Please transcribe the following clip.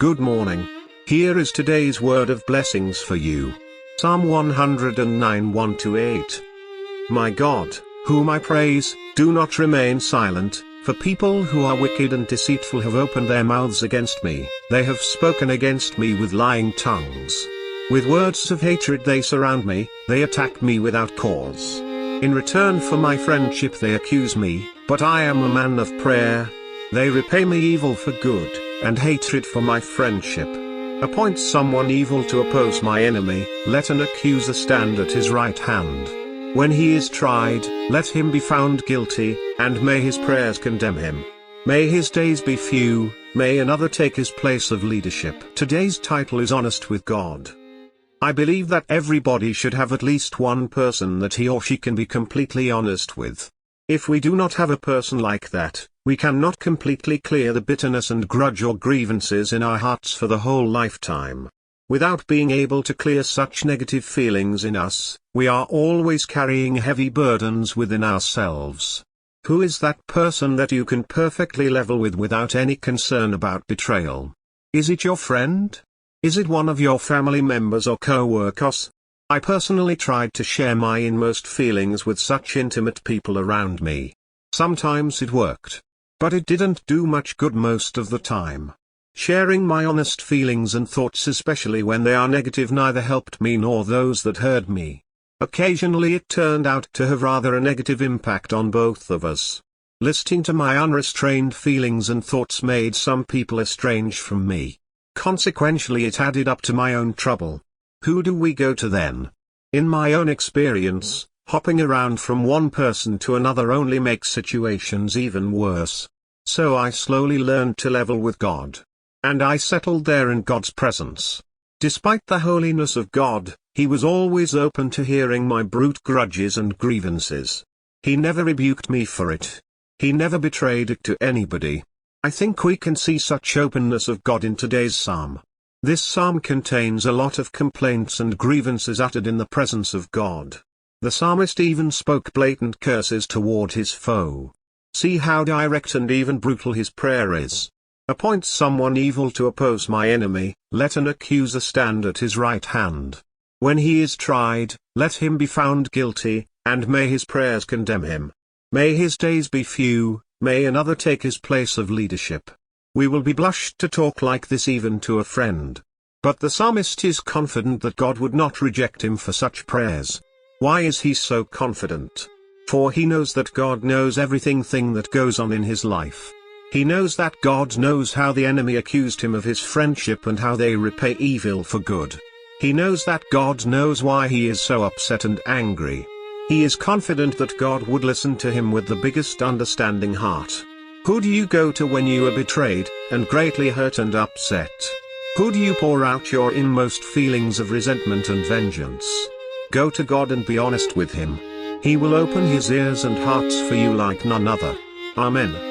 Good morning. Here is today's word of blessings for you. Psalm 109 1-8. My God, whom I praise, do not remain silent, for people who are wicked and deceitful have opened their mouths against me, they have spoken against me with lying tongues. With words of hatred they surround me, they attack me without cause. In return for my friendship they accuse me, but I am a man of prayer. They repay me evil for good, and hatred for my friendship. Appoint someone evil to oppose my enemy, let an accuser stand at his right hand. When he is tried, let him be found guilty, and may his prayers condemn him. May his days be few, may another take his place of leadership. Today's title is Honest with God. I believe that everybody should have at least one person that he or she can be completely honest with. If we do not have a person like that, we cannot completely clear the bitterness and grudge or grievances in our hearts for the whole lifetime. Without being able to clear such negative feelings in us, we are always carrying heavy burdens within ourselves. Who is that person that you can perfectly level with without any concern about betrayal? Is it your friend? Is it one of your family members or coworkers? I personally tried to share my inmost feelings with such intimate people around me. Sometimes it worked. But it didn't do much good most of the time. Sharing my honest feelings and thoughts, especially when they are negative, neither helped me nor those that heard me. Occasionally it turned out to have rather a negative impact on both of us. Listening to my unrestrained feelings and thoughts made some people estranged from me. Consequentially, it added up to my own trouble. Who do we go to then? In my own experience, hopping around from one person to another only makes situations even worse. So I slowly learned to level with God. And I settled there in God's presence. Despite the holiness of God, He was always open to hearing my brute grudges and grievances. He never rebuked me for it. He never betrayed it to anybody. I think we can see such openness of God in today's psalm. This psalm contains a lot of complaints and grievances uttered in the presence of God. The psalmist even spoke blatant curses toward his foe. See how direct and even brutal his prayer is. Appoint someone evil to oppose my enemy, let an accuser stand at his right hand. When he is tried, let him be found guilty, and may his prayers condemn him. May his days be few, may another take his place of leadership. We will be blushed to talk like this even to a friend. But the psalmist is confident that God would not reject him for such prayers. Why is he so confident? For he knows that God knows everything that goes on in his life. He knows that God knows how the enemy accused him of his friendship and how they repay evil for good. He knows that God knows why he is so upset and angry. He is confident that God would listen to him with the biggest understanding heart. Who do you go to when you are betrayed, and greatly hurt and upset? Who do you pour out your inmost feelings of resentment and vengeance? Go to God and be honest with Him. He will open His ears and hearts for you like none other. Amen.